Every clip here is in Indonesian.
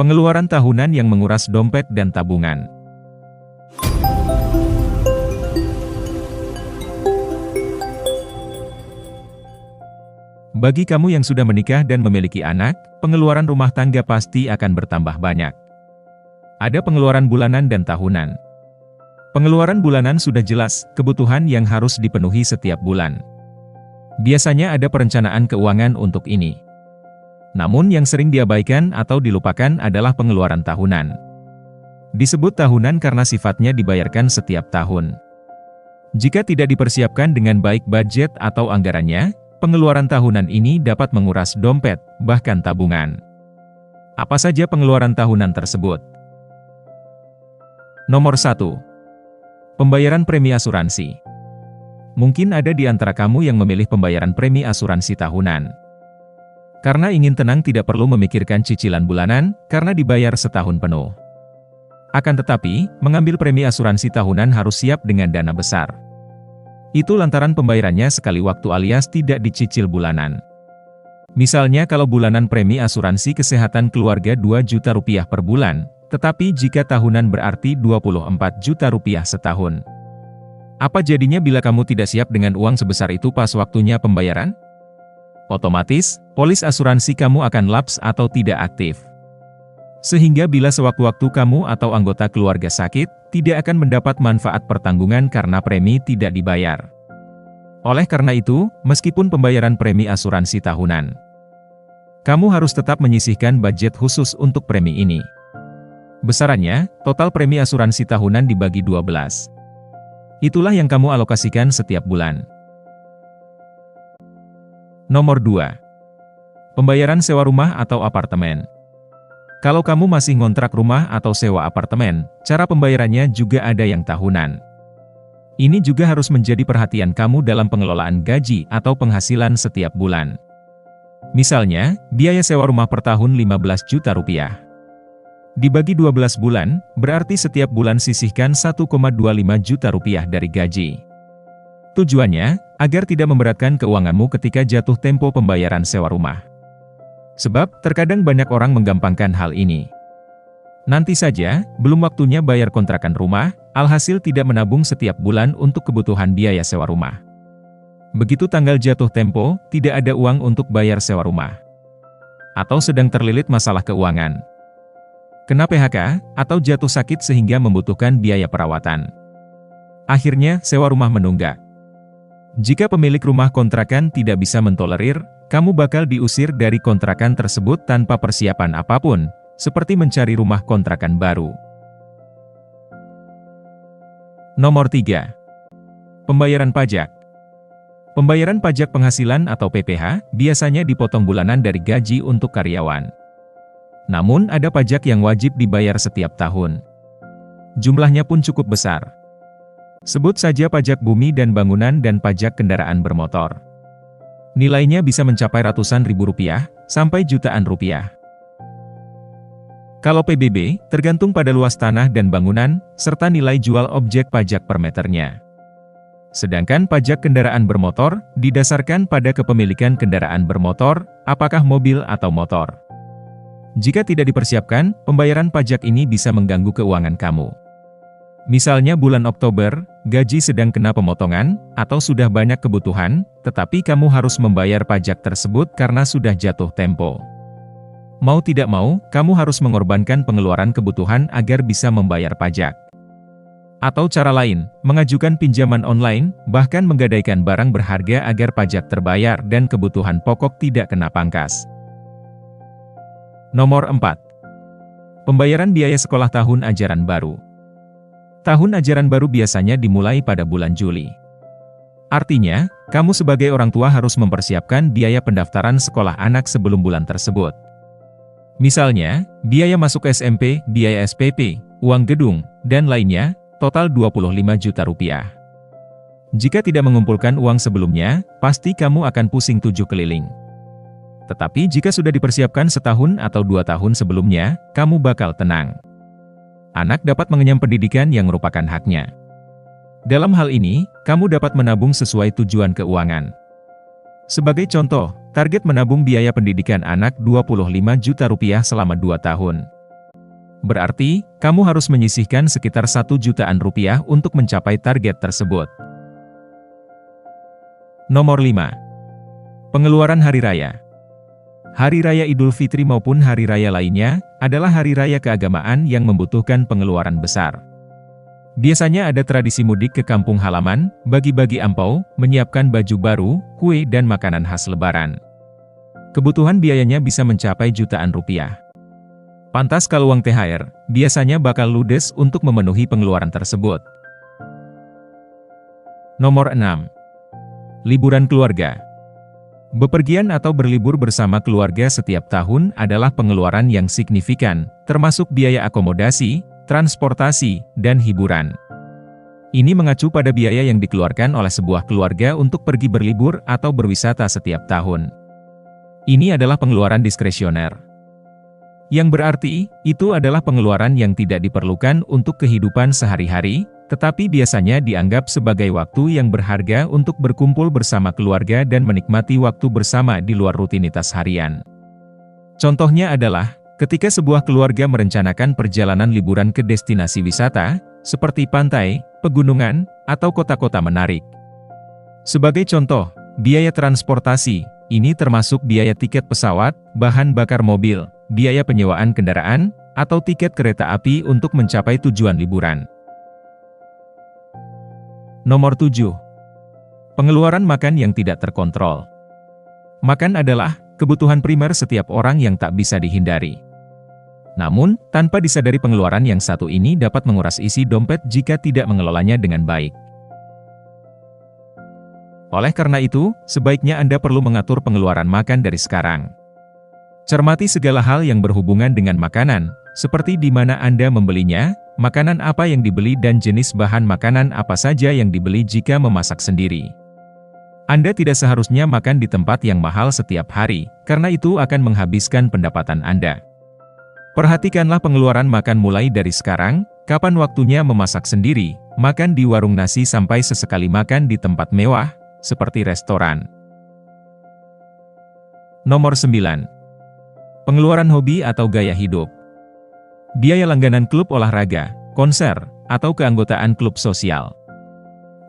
Pengeluaran tahunan yang menguras dompet dan tabungan. Bagi kamu yang sudah menikah dan memiliki anak, pengeluaran rumah tangga pasti akan bertambah banyak. Ada pengeluaran bulanan dan tahunan. Pengeluaran bulanan sudah jelas, kebutuhan yang harus dipenuhi setiap bulan. Biasanya ada perencanaan keuangan untuk ini. Namun yang sering diabaikan atau dilupakan adalah pengeluaran tahunan. Disebut tahunan karena sifatnya dibayarkan setiap tahun. Jika tidak dipersiapkan dengan baik budget atau anggarannya, pengeluaran tahunan ini dapat menguras dompet, bahkan tabungan. Apa saja pengeluaran tahunan tersebut? Nomor 1. Pembayaran premi asuransi. Mungkin ada di antara kamu yang memilih pembayaran premi asuransi tahunan. Karena ingin tenang, tidak perlu memikirkan cicilan bulanan, karena dibayar setahun penuh. Akan tetapi, mengambil premi asuransi tahunan harus siap dengan dana besar. Itu lantaran pembayarannya sekali waktu alias tidak dicicil bulanan. Misalnya kalau bulanan premi asuransi kesehatan keluarga 2 juta rupiah per bulan, tetapi jika tahunan berarti 24 juta rupiah setahun. Apa jadinya bila kamu tidak siap dengan uang sebesar itu pas waktunya pembayaran? Otomatis, polis asuransi kamu akan laps atau tidak aktif. Sehingga bila sewaktu-waktu kamu atau anggota keluarga sakit, tidak akan mendapat manfaat pertanggungan karena premi tidak dibayar. Oleh karena itu, meskipun pembayaran premi asuransi tahunan, kamu harus tetap menyisihkan budget khusus untuk premi ini. Besarannya, total premi asuransi tahunan dibagi 12. Itulah yang kamu alokasikan setiap bulan. Nomor 2. Pembayaran sewa rumah atau apartemen. Kalau kamu masih ngontrak rumah atau sewa apartemen, cara pembayarannya juga ada yang tahunan. Ini juga harus menjadi perhatian kamu dalam pengelolaan gaji atau penghasilan setiap bulan. Misalnya, biaya sewa rumah per tahun 15 juta rupiah. Dibagi 12 bulan, berarti setiap bulan sisihkan 1,25 juta rupiah dari gaji. Tujuannya, agar tidak memberatkan keuanganmu ketika jatuh tempo pembayaran sewa rumah. Sebab, terkadang banyak orang menggampangkan hal ini. Nanti saja, belum waktunya bayar kontrakan rumah, alhasil tidak menabung setiap bulan untuk kebutuhan biaya sewa rumah. Begitu tanggal jatuh tempo, tidak ada uang untuk bayar sewa rumah. Atau sedang terlilit masalah keuangan. Kena PHK, atau jatuh sakit sehingga membutuhkan biaya perawatan. Akhirnya, sewa rumah menunggak. Jika pemilik rumah kontrakan tidak bisa mentolerir, kamu bakal diusir dari kontrakan tersebut tanpa persiapan apapun, seperti mencari rumah kontrakan baru. Nomor 3. Pembayaran pajak. Pembayaran pajak penghasilan atau PPh, biasanya dipotong bulanan dari gaji untuk karyawan. Namun ada pajak yang wajib dibayar setiap tahun. Jumlahnya pun cukup besar. Sebut saja pajak bumi dan bangunan dan pajak kendaraan bermotor. Nilainya bisa mencapai ratusan ribu rupiah, sampai jutaan rupiah. Kalau PBB, tergantung pada luas tanah dan bangunan, serta nilai jual objek pajak per meternya. Sedangkan pajak kendaraan bermotor, didasarkan pada kepemilikan kendaraan bermotor, apakah mobil atau motor. Jika tidak dipersiapkan, pembayaran pajak ini bisa mengganggu keuangan kamu. Misalnya bulan Oktober, gaji sedang kena pemotongan, atau sudah banyak kebutuhan, tetapi kamu harus membayar pajak tersebut karena sudah jatuh tempo. Mau tidak mau, kamu harus mengorbankan pengeluaran kebutuhan agar bisa membayar pajak. Atau cara lain, mengajukan pinjaman online, bahkan menggadaikan barang berharga agar pajak terbayar dan kebutuhan pokok tidak kena pangkas. Nomor 4. Pembayaran biaya sekolah tahun ajaran baru. Tahun ajaran baru biasanya dimulai pada bulan Juli. Artinya, kamu sebagai orang tua harus mempersiapkan biaya pendaftaran sekolah anak sebelum bulan tersebut. Misalnya, biaya masuk SMP, biaya SPP, uang gedung, dan lainnya, total 25 juta rupiah. Jika tidak mengumpulkan uang sebelumnya, pasti kamu akan pusing 7 keliling. Tetapi jika sudah dipersiapkan setahun atau 2 tahun sebelumnya, kamu bakal tenang. Anak dapat mengenyam pendidikan yang merupakan haknya. Dalam hal ini, kamu dapat menabung sesuai tujuan keuangan. Sebagai contoh, target menabung biaya pendidikan anak 25 juta rupiah selama 2 tahun. Berarti, kamu harus menyisihkan sekitar 1 jutaan rupiah untuk mencapai target tersebut. Nomor 5. Pengeluaran Hari Raya. Hari Raya Idul Fitri maupun hari raya lainnya, adalah hari raya keagamaan yang membutuhkan pengeluaran besar. Biasanya ada tradisi mudik ke kampung halaman, bagi-bagi ampau, menyiapkan baju baru, kue dan makanan khas lebaran. Kebutuhan biayanya bisa mencapai jutaan rupiah. Pantas kalau uang THR, biasanya bakal ludes untuk memenuhi pengeluaran tersebut. Nomor 6. Liburan keluarga. Bepergian atau berlibur bersama keluarga setiap tahun adalah pengeluaran yang signifikan, termasuk biaya akomodasi, transportasi, dan hiburan. Ini mengacu pada biaya yang dikeluarkan oleh sebuah keluarga untuk pergi berlibur atau berwisata setiap tahun. Ini adalah pengeluaran diskresioner. Yang berarti, itu adalah pengeluaran yang tidak diperlukan untuk kehidupan sehari-hari, tetapi biasanya dianggap sebagai waktu yang berharga untuk berkumpul bersama keluarga dan menikmati waktu bersama di luar rutinitas harian. Contohnya adalah, ketika sebuah keluarga merencanakan perjalanan liburan ke destinasi wisata, seperti pantai, pegunungan, atau kota-kota menarik. Sebagai contoh, biaya transportasi, ini termasuk biaya tiket pesawat, bahan bakar mobil, biaya penyewaan kendaraan, atau tiket kereta api untuk mencapai tujuan liburan. Nomor 7. Pengeluaran makan yang tidak terkontrol. Makan adalah kebutuhan primer setiap orang yang tak bisa dihindari. Namun, tanpa disadari pengeluaran yang satu ini dapat menguras isi dompet jika tidak mengelolanya dengan baik. Oleh karena itu, sebaiknya Anda perlu mengatur pengeluaran makan dari sekarang. Cermati segala hal yang berhubungan dengan makanan, seperti di mana Anda membelinya, makanan apa yang dibeli dan jenis bahan makanan apa saja yang dibeli jika memasak sendiri. Anda tidak seharusnya makan di tempat yang mahal setiap hari, karena itu akan menghabiskan pendapatan Anda. Perhatikanlah pengeluaran makan mulai dari sekarang, kapan waktunya memasak sendiri, makan di warung nasi sampai sesekali makan di tempat mewah, seperti restoran. Nomor 9. Pengeluaran hobi atau gaya hidup. Biaya langganan klub olahraga, konser, atau keanggotaan klub sosial.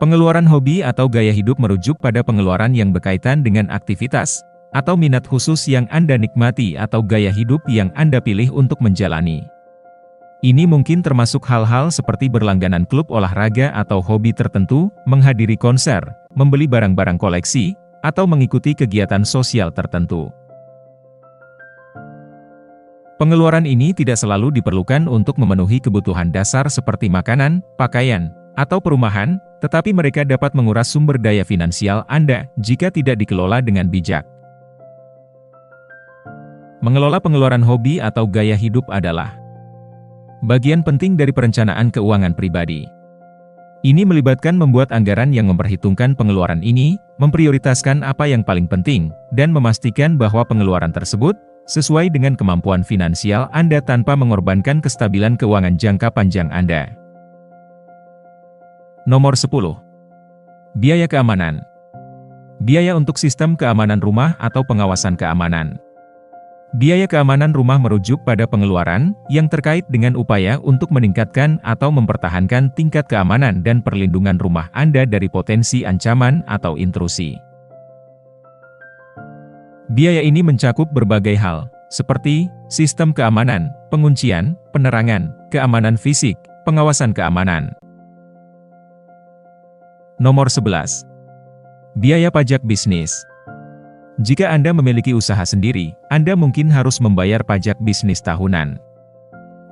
Pengeluaran hobi atau gaya hidup merujuk pada pengeluaran yang berkaitan dengan aktivitas, atau minat khusus yang Anda nikmati atau gaya hidup yang Anda pilih untuk menjalani. Ini mungkin termasuk hal-hal seperti berlangganan klub olahraga atau hobi tertentu, menghadiri konser, membeli barang-barang koleksi, atau mengikuti kegiatan sosial tertentu. Pengeluaran ini tidak selalu diperlukan untuk memenuhi kebutuhan dasar seperti makanan, pakaian, atau perumahan, tetapi mereka dapat menguras sumber daya finansial Anda jika tidak dikelola dengan bijak. Mengelola pengeluaran hobi atau gaya hidup adalah bagian penting dari perencanaan keuangan pribadi. Ini melibatkan membuat anggaran yang memperhitungkan pengeluaran ini, memprioritaskan apa yang paling penting, dan memastikan bahwa pengeluaran tersebut sesuai dengan kemampuan finansial Anda tanpa mengorbankan kestabilan keuangan jangka panjang Anda. Nomor 10. Biaya keamanan. Biaya untuk sistem keamanan rumah atau pengawasan keamanan. Biaya keamanan rumah merujuk pada pengeluaran yang terkait dengan upaya untuk meningkatkan atau mempertahankan tingkat keamanan dan perlindungan rumah Anda dari potensi ancaman atau intrusi. Biaya ini mencakup berbagai hal, seperti sistem keamanan, penguncian, penerangan, keamanan fisik, pengawasan keamanan. Nomor 11. Biaya pajak bisnis. Jika Anda memiliki usaha sendiri, Anda mungkin harus membayar pajak bisnis tahunan.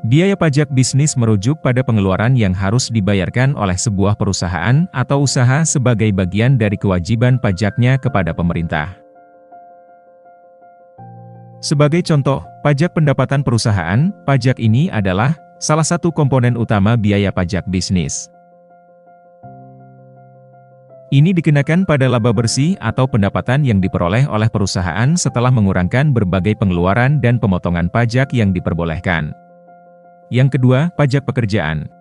Biaya pajak bisnis merujuk pada pengeluaran yang harus dibayarkan oleh sebuah perusahaan atau usaha sebagai bagian dari kewajiban pajaknya kepada pemerintah. Sebagai contoh, pajak pendapatan perusahaan, pajak ini adalah salah satu komponen utama biaya pajak bisnis. Ini dikenakan pada laba bersih atau pendapatan yang diperoleh oleh perusahaan setelah mengurangkan berbagai pengeluaran dan pemotongan pajak yang diperbolehkan. Yang kedua, pajak pekerjaan.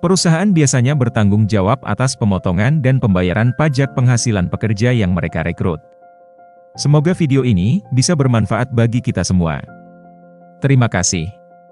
Perusahaan biasanya bertanggung jawab atas pemotongan dan pembayaran pajak penghasilan pekerja yang mereka rekrut. Semoga video ini bisa bermanfaat bagi kita semua. Terima kasih.